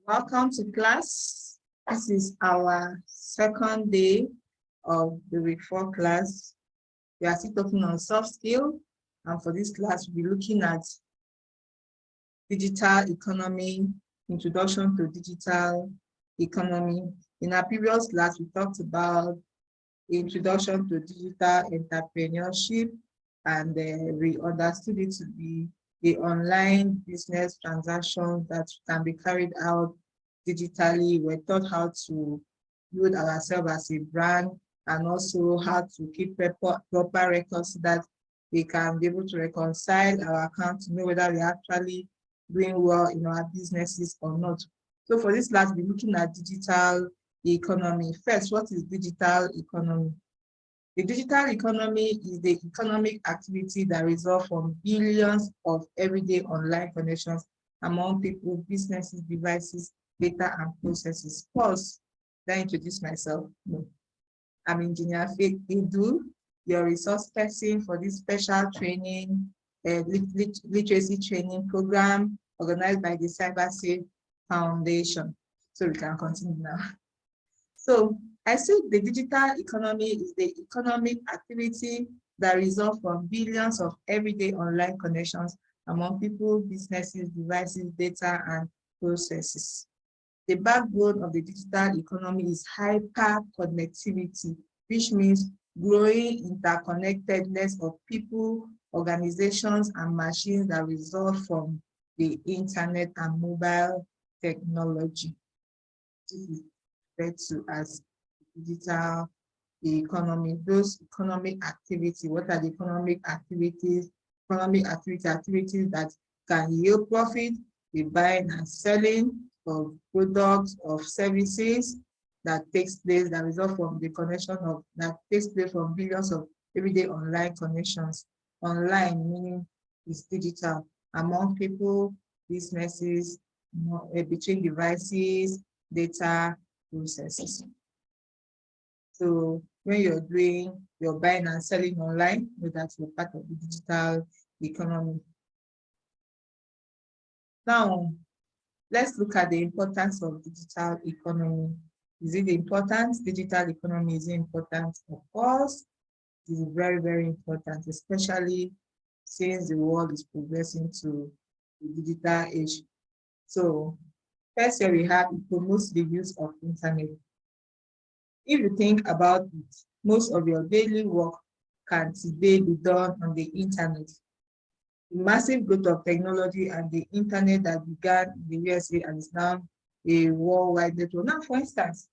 Welcome to class. This is our second day of the week 4 class. We are still talking on soft skill, and for this class, we'll be looking at digital economy, introduction to digital economy. In our previous class, we talked about the introduction to digital entrepreneurship, and we understood it to be the online business transactions that can be carried out digitally. We're taught how to build ourselves as a brand and also how to keep proper records so that we can be able to reconcile our account to know whether we're actually doing well in our businesses or not. So for this class, we're looking at digital economy. First, what is digital economy? The digital economy is the economic activity that results from billions of everyday online connections among people, businesses, devices, data, and processes. Pause. Did I introduce myself? No. I'm Engineer Faith Idu, your resource person for this special training, literacy training program organized by the Cybersafe Foundation. So we can continue now. So I said the digital economy is the economic activity that results from billions of everyday online connections among people, businesses, devices, data, and processes. The backbone of the digital economy is hyper-connectivity, which means growing interconnectedness of people, organizations, and machines that result from the internet and mobile technology. This is referred to as digital economy. Those economic activity, what are the economic activities? Activities that can yield profit, the buying and selling of products, of services that takes place, that result from the connection of, that takes place from billions of everyday online connections. Online meaning is digital, among people, businesses, between devices, data, processes. So when you're doing your buying and selling online, that's a part of the digital economy. Now, let's look at the importance of digital economy. Is it important? Digital economy is important, of course. It is very, very important, especially since the world is progressing to the digital age. So first here we have, it promotes the use of internet. If you think about it, most of your daily work can today be done on the internet. The massive growth of technology and the internet that began in the USA and is now a worldwide network. Now, for instance,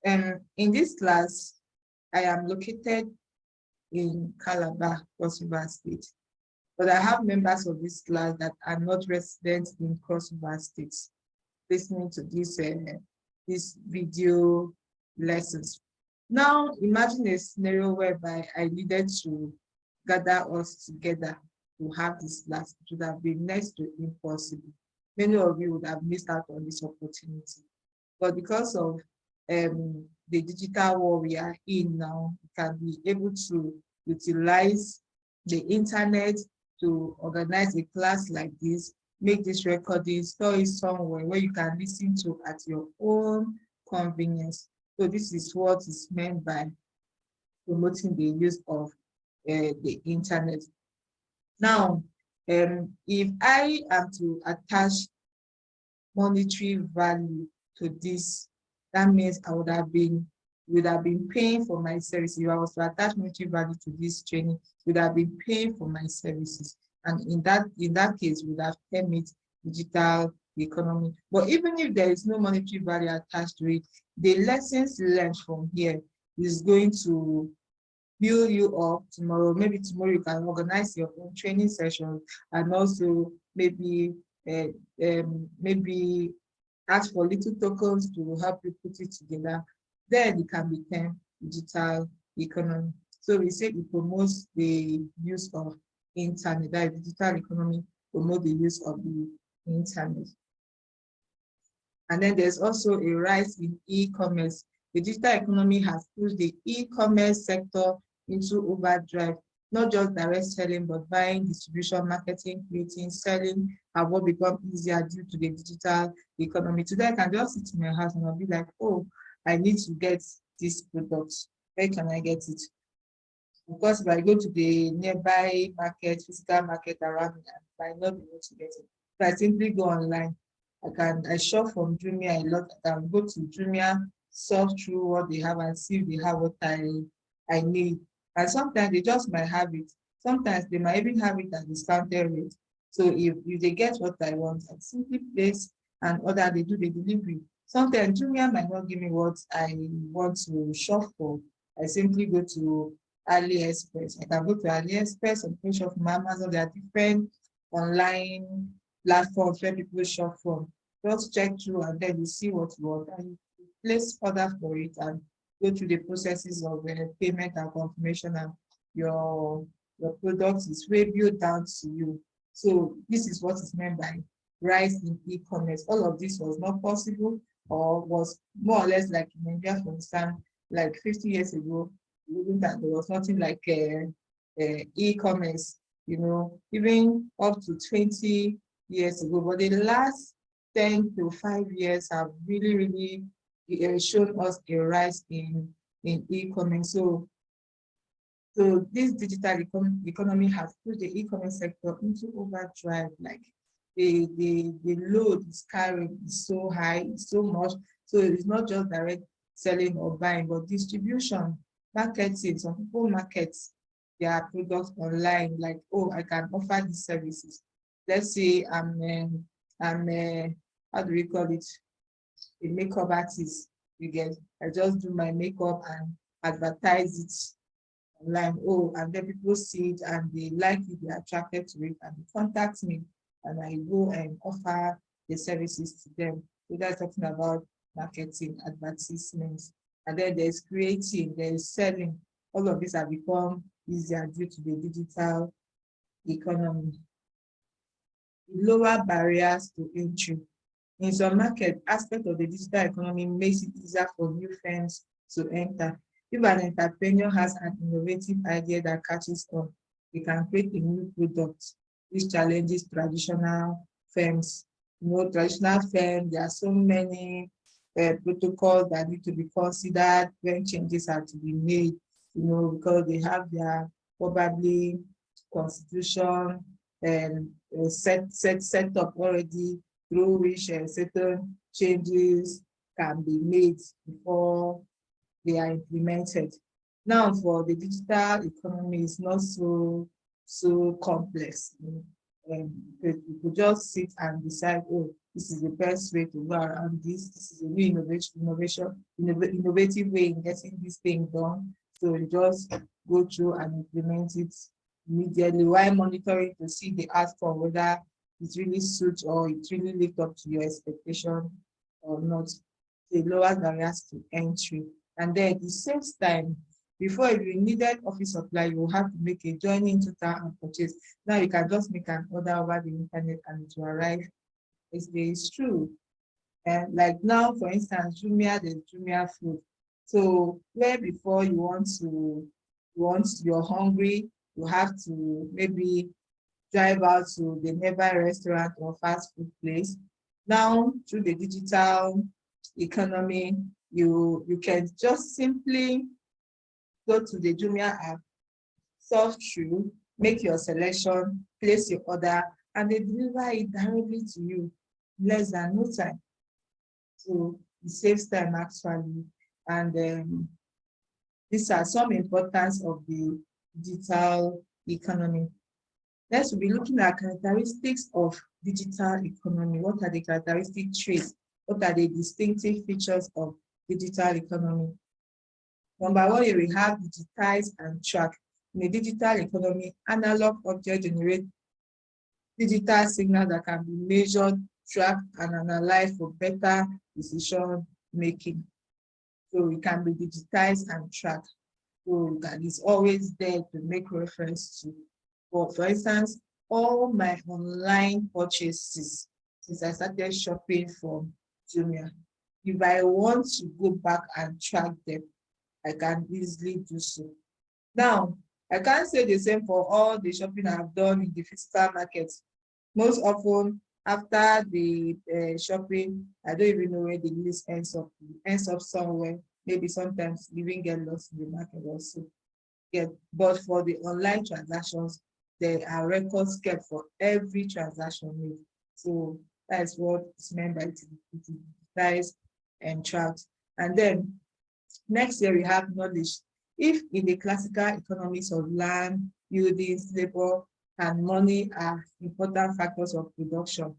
in this class, I am located in Calabar, Cross River State, but I have members of this class that are not residents in Cross River State listening to this video lessons. Now, imagine a scenario whereby I needed to gather us together to have this class. It would have been next to impossible. Many of you would have missed out on this opportunity. But because of the digital world we are in now, we can be able to utilize the internet to organize a class like this, make this recording, store it somewhere where you can listen to at your own convenience. So this is what is meant by promoting the use of the internet. Now, if I am to attach monetary value to this, that means I would have been paying for my services. If I was to attach monetary value to this training, would have been paying for my services. And in that case, would have termed it digital economy. But even if there is no monetary value attached to it, the lessons learned from here is going to build you up tomorrow. Maybe tomorrow you can organize your own training session and also maybe ask for little tokens to help you put it together. Then it can become digital economy. So we say it promotes the use of internet. That digital economy promotes the use of the internet. And then there's also a rise in e-commerce. The digital economy has pushed the e-commerce sector into overdrive. not just direct selling, but buying, distribution, marketing, creating, selling have all become easier due to the digital economy. Today, I can just sit in my house and I'll be like, oh, I need to get this product. Where can I get it? Because if I go to the nearby market, physical market around me, I might not be able to get it. So I simply go online. I shop from Jumia a lot. I can go to Jumia, surf through what they have and see if they have what I need. And sometimes they just might have it. Sometimes they might even have it at discounted rate. So if they get what I want, I simply place and order, they do the delivery. Sometimes Jumia might not give me what I want to shop for. I simply go to AliExpress. I can go to AliExpress and push off from Amazon. There are different online platforms where people shop from. Just check through and then you see what you want and you place order for it and go through the processes of payment and confirmation, and your product is reviewed down to you. So this is what is meant by rise in e-commerce. All of this was not possible, or was more or less like in India, for instance, like 50 years ago, there was nothing like e-commerce, even up to 20 years ago. But the last 10 to 5 years have really, really shown us a rise in e-commerce. So this digital economy has put the e-commerce sector into overdrive. Like the load is carried is so high, it's so much. So it's not just direct selling or buying, but distribution, marketing. Some people market their products online, like, oh, I can offer these services. Let's say I'm how do we call it? A makeup artist. You get, I just do my makeup and advertise it online. Oh, and then people see it and they like it, they're attracted to it, and they contact me and I go and offer the services to them. So that's talking about marketing, advertisements. And then there's creating, there's selling. All of these have become easier due to the digital economy. Lower barriers to entry. In some market, aspect of the digital economy makes it easier for new firms to enter. If an entrepreneur has an innovative idea that catches on, they can create a new product which challenges traditional firms. Traditional firms, there are so many protocols that need to be considered when changes are to be made, because they have their probably constitution and set up already, through which certain changes can be made before they are implemented. Now, for the digital economy, it's not so complex. You could just sit and decide, oh, this is the best way to go around this. This is a new innovative way in getting this thing done. So you just go through and implement it immediately while monitoring to see the outcome, whether it really suits or it really lived up to your expectation or not. The lower barriers to entry. And then it saves time. Before, if you needed office supply, you will have to make a journey into town and purchase. Now you can just make an order over the internet and it will arrive. It's true. And like now, for instance, Jumia, there's Jumia food. So where before you're hungry, you have to maybe drive out to the nearby restaurant or fast food place. Now, through the digital economy, you can just simply go to the Jumia app, surf through, make your selection, place your order, and they deliver it directly to you in less than no time. So it saves time actually. And these are some importance of the digital economy. Next, we'll be looking at characteristics of digital economy. What are the characteristic traits? What are the distinctive features of digital economy? Number one, we have digitize and track. In a digital economy, analog objects generate digital signals that can be measured, tracked, and analyzed for better decision making. So it can be digitized and tracked. So that is always there to make reference to. For instance, all my online purchases since I started shopping from Jumia, if I want to go back and track them, I can easily do so. Now, I can't say the same for all the shopping I've done in the physical market. Most often, after the shopping, I don't even know where the list ends up somewhere. Maybe sometimes even get lost in the market also. Yeah, but for the online transactions, there are records kept for every transaction made. So that's what is meant by digitized and tracked. And then next year we have knowledge. If in the classical economics of land, buildings, labor, and money are important factors of production,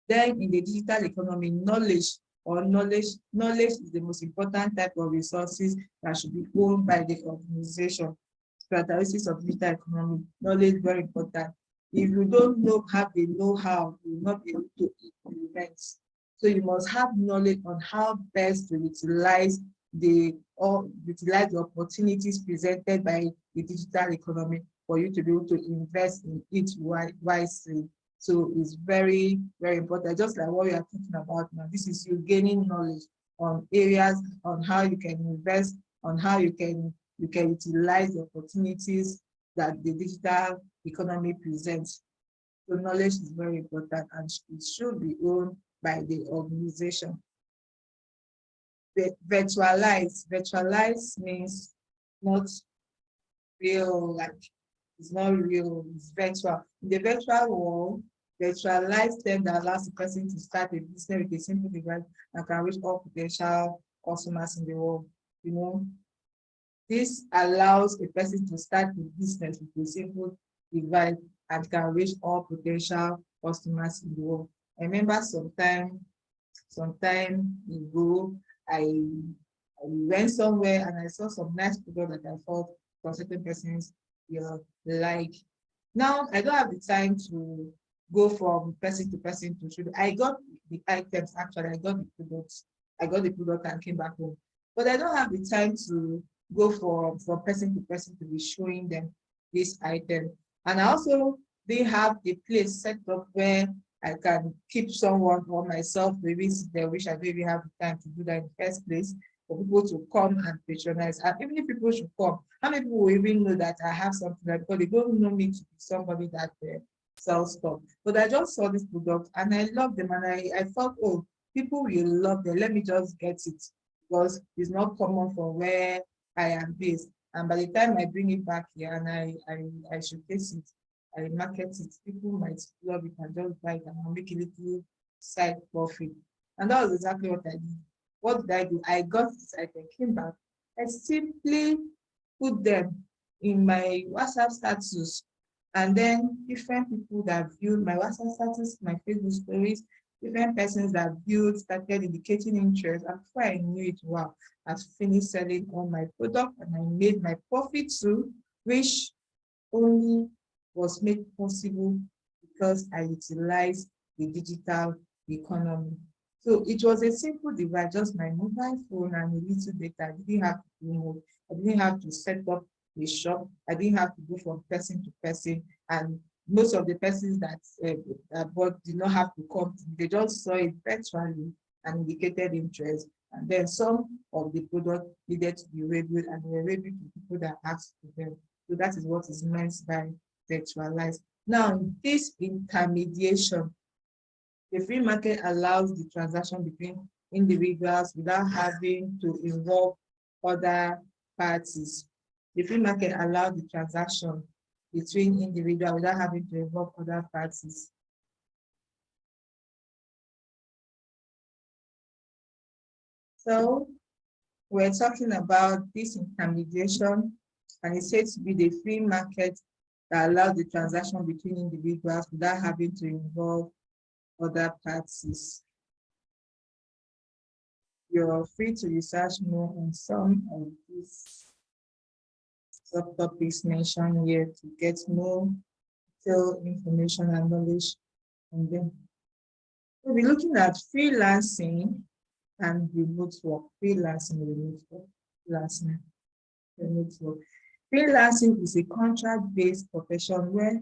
then in the digital economy, knowledge is the most important type of resources that should be owned by the organization. Characteristics of digital economy, knowledge very important. If you don't have the know-how, you will not be able to implement. So you must have knowledge on how best to utilize the opportunities presented by the digital economy for you to be able to invest in it wisely. So it's very, very important. Just like what we are talking about now, this is you gaining knowledge on areas on how you can invest, on how you can utilize the opportunities that the digital economy presents. So knowledge is very important and it should be owned by the organization. Virtualized means not real, like it's not real, it's virtual. In the virtual world, virtualized term that allows the person to start a business with a simple device and can reach all potential customers in the world. You know, this allows a person to start a business with a simple device and can reach all potential customers in the world. I remember sometime ago, I went somewhere and I saw some nice product that I thought for certain persons will like. Now I don't have the time to go from person to person to show. I got the items actually, I got the product and came back home. But I don't have the time to go from person to person to be showing them this item. And I also didn't have a place set up where I can keep someone or myself, maybe they wish I don't even have the time to do that in the first place, for people to come and patronize. And even if people should come, how many people will even know that I have something like, because they don't know me to be somebody that sells stuff. But I just saw this product and I love them and I thought, oh, people will love them. Let me just get it because it's not common for where I am based. And by the time I bring it back here and I showcase it, I market it, people might love it and just buy it and I'll make a little side profit. And that was exactly what I did. What did I do? I got this item, came back, I simply put them in my WhatsApp status. And then different people that viewed my WhatsApp status, my Facebook stories, different persons that viewed started indicating interest. And before I knew it, wow, I finished selling all my product and I made my profit too, which only was made possible because I utilized the digital economy. So it was a simple device, just my mobile phone and a little data. I didn't have to do more. I didn't have to set up a shop. I didn't have to go from person to person. And most of the persons that bought did not have to come. They just saw it virtually and indicated interest. And then some of the product needed to be reviewed and they were reviewed to people that asked for them. So that is what is meant by virtualized. Now, this intermediation, the free market allows the transaction between individuals without having to involve other parties. The free market allows the transaction between individuals without having to involve other parties. So we're talking about this intermediation, and it's said to be the free market that allows the transaction between individuals without having to involve other parties. You're free to research more on some of these subtopics mentioned here to get more detailed information and knowledge on them. We'll be looking at freelancing and remote work. Freelancing, remote work, freelancing, remote work. Freelancing is a contract-based profession where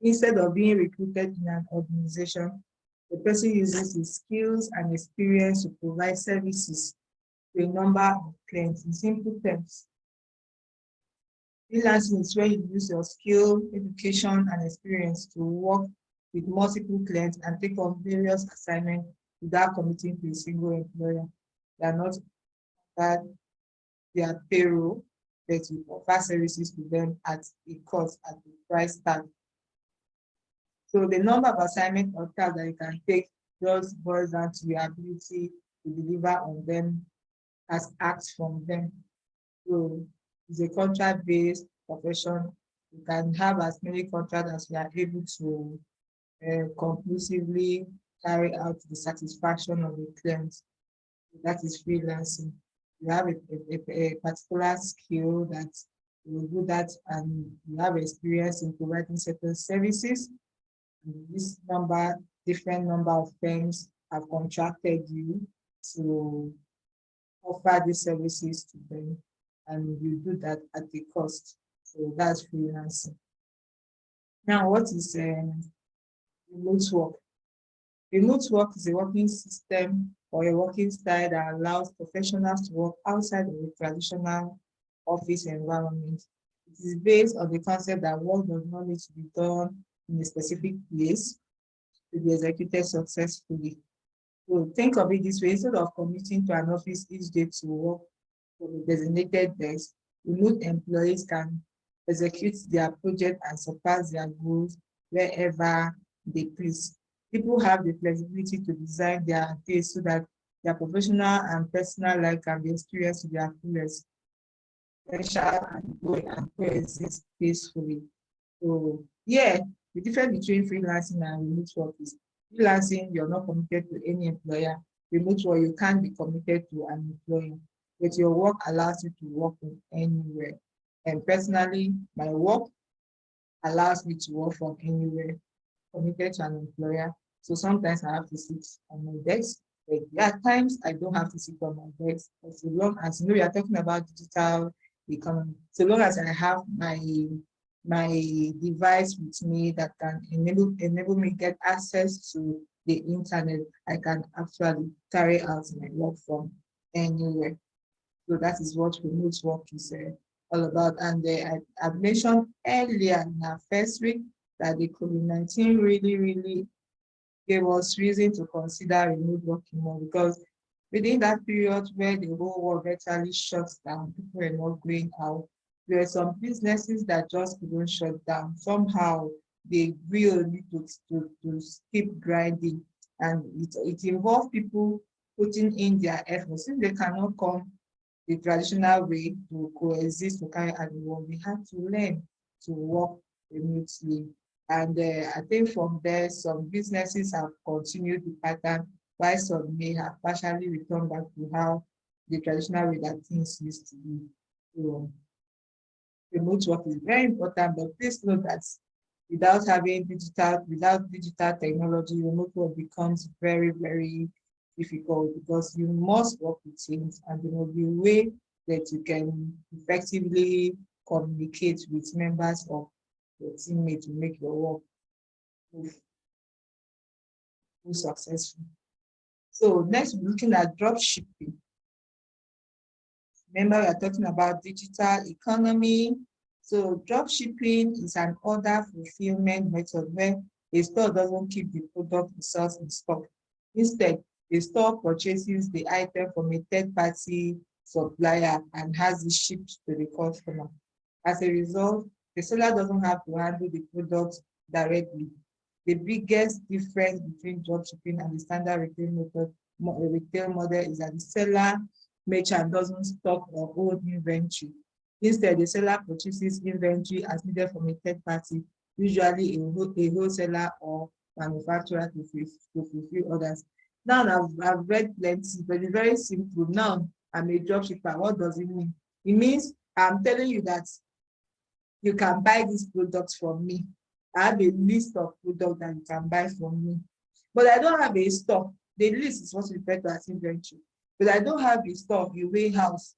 instead of being recruited in an organization, the person uses his skills and experience to provide services to a number of clients. In simple terms, Freelancing is where you use your skill, education, and experience to work with multiple clients and take on various assignments without committing to a single employer. They are not that their payroll, but you offer services to them at a cost, at the price tag. So the number of assignments or tasks that you can take just boils down to your ability to deliver on them as asked from them. So it's a contract-based profession. You can have as many contracts as you are able to conclusively carry out the satisfaction of the client. That is freelancing. You have a particular skill that you will do that, and you have experience in providing certain services. And this different number of firms have contracted you to offer these services to them, and you do that at the cost. So that's freelancing. Now, what is remote work? Remote work is a working system or a working style that allows professionals to work outside of the traditional office environment. It is based on the concept that work does not need to be done in a specific place to be executed successfully. So think of it this way: instead of commuting to an office each day to work from a designated desk, remote employees can execute their project and surpass their goals wherever they please. People have the flexibility to design their days so that their professional and personal life can be experienced to their fullest potential and go and coexist peacefully. So yeah, the difference between freelancing and remote work is freelancing, you're not committed to any employer. Remote work, you can't be committed to an employer, but your work allows you to work from anywhere. And personally, my work allows me to work from anywhere, committed to an employer. So sometimes I have to sit on my desk. But at times I don't have to sit on my desk. But so long as we are talking about digital economy, so long as I have my device with me that can enable me get access to the internet, I can actually carry out my work from anywhere. So that is what remote work is all about. And I mentioned earlier in our first week that the COVID-19 really gave us reason to consider remote working more, because within that period where the whole world virtually shuts down, people were not going out. There were some businesses that just couldn't shut down. Somehow they will need to keep grinding, and it involved people putting in their efforts. Since they cannot come the traditional way to coexist to carry out the work, we had to learn to work remotely. And I think from there, some businesses have continued the pattern, while some may have partially returned back to how the traditional way that things used to be. So remote work is very important, but please note that without digital technology, remote work becomes very difficult, because you must work with teams, and there will be a way that you can effectively communicate with members of your teammate to make your work move successful. So next, we're looking at drop shipping. Remember, we are talking about digital economy. So drop shipping is an order fulfillment method where a store doesn't keep the product itself in stock. Instead, the store purchases the item from a third-party supplier and has it shipped to the customer. As a result, the seller doesn't have to handle the product directly. The biggest difference between dropshipping and the standard retail model is that the seller merchant doesn't stock or hold inventory. Instead, the seller purchases inventory as needed from a third party, usually a wholesaler or manufacturer to fulfill orders. Now, I've read plenty, but it's very simple. Now, I'm a dropshipper. What does it mean? It means I'm telling you that you can buy these products from me. I have a list of products that you can buy from me, but I don't have a stock. The list is what's referred to as inventory, but I don't have a stock, a warehouse,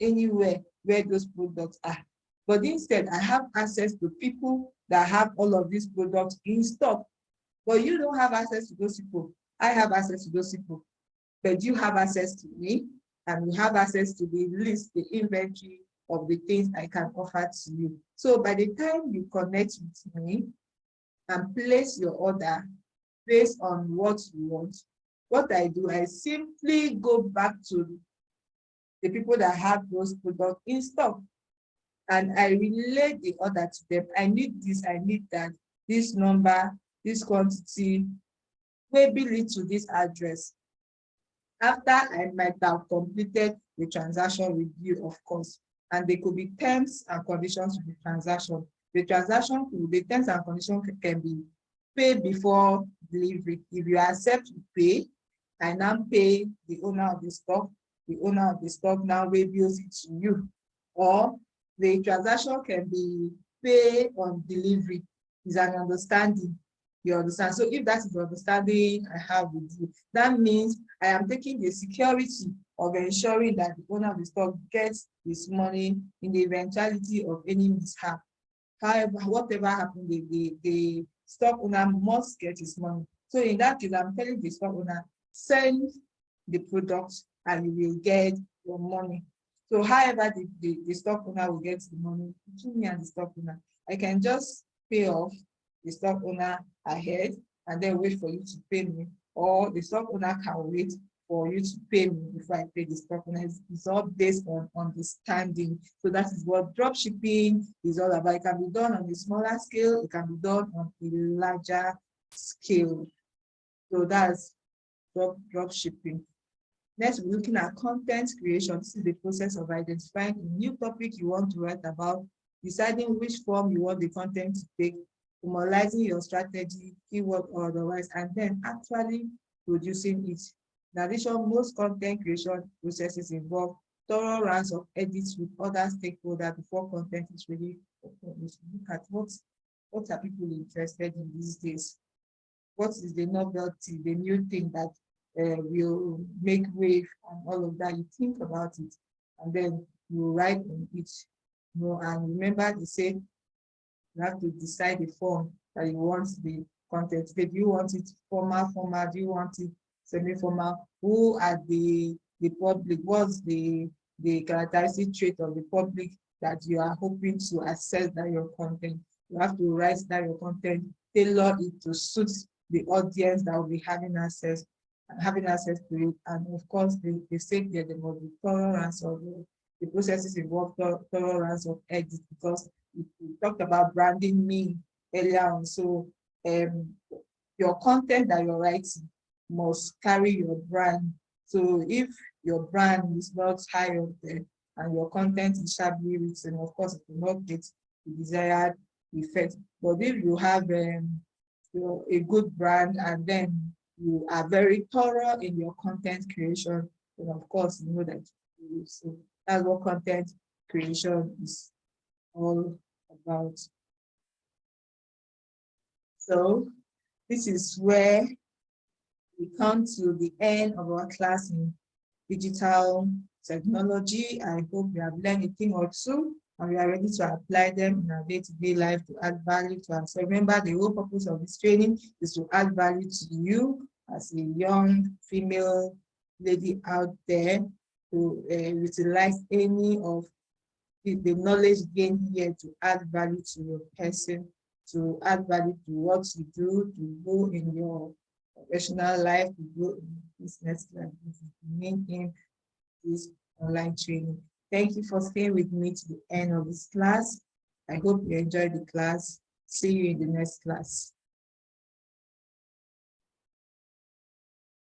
anywhere where those products are. But instead, I have access to people that have all of these products in stock. But you don't have access to those people. I have access to those people, but you have access to me, and we have access to the list, the inventory of the things I can offer to you. So by the time you connect with me and place your order based on what you want, what I do, I simply go back to the people that have those products in stock and I relay the order to them. I need this, I need that, this number, this quantity, maybe lead to this address. After I might have completed the transaction with you, of course, and there could be terms and conditions to the transaction. The terms and conditions can be paid before delivery. If you accept to pay, I now pay the owner of the stock. The owner of the stock now reveals it to you. Or the transaction can be paid on delivery. It's an understanding. You understand? So if that is the understanding I have with you, that means I am taking the security of ensuring that the owner of the stock gets his money in the eventuality of any mishap. However, whatever happens, the stock owner must get his money. So in that case, I'm telling the stock owner, send the product and you will get your money. So however the stock owner will get the money, between me and the stock owner, I can just pay off the stock owner ahead and then wait for you to pay me, or the stock owner can wait for you to pay me before I pay the stock owner. It's all based on understanding. So that is what dropshipping is all about. It can be done on a smaller scale, it can be done on a larger scale. So that's dropshipping. Next, we're looking at content creation. This is the process of identifying a new topic you want to write about, deciding which form you want the content to take, formalizing your strategy, keyword or otherwise, and then actually producing it. In addition, most content creation processes involve thorough rounds of edits with other stakeholders before content is ready for publishing. Look at what are people interested in these days? What is the novelty, the new thing that will make wave and all of that? You think about it and then you write on it. You know, and remember they say you have to decide the form that you want the content. Do you want it formal? Do you want it semi-formal? Who are the public? What's the characteristic trait of the public that you are hoping to access that your content? You have to write that your content, tailor it to suit the audience that will be having access to it. And of course, they say there must be tolerance of the processes involve tolerance of edit, because we talked about branding me earlier on. So your content that you're writing must carry your brand. So if your brand is not high up there and your content is sharply written, of course it will not get the desired effect. But if you have a good brand and then you are very thorough in your content creation, then of course you know that you will. So that's what content creation is all about. So this is where we come to the end of our class in digital technology. I hope we have learned a thing or two and we are ready to apply them in our day-to-day life to add value to us. So remember, the whole purpose of this training is to add value to you as a young female lady out there to utilize any of the knowledge gained here to add value to your person, to add value to what you do, to go in your professional life, to go in business life. This is the main aim of this online training. Thank you for staying with me to the end of this class. I hope you enjoyed the class. See you in the next class.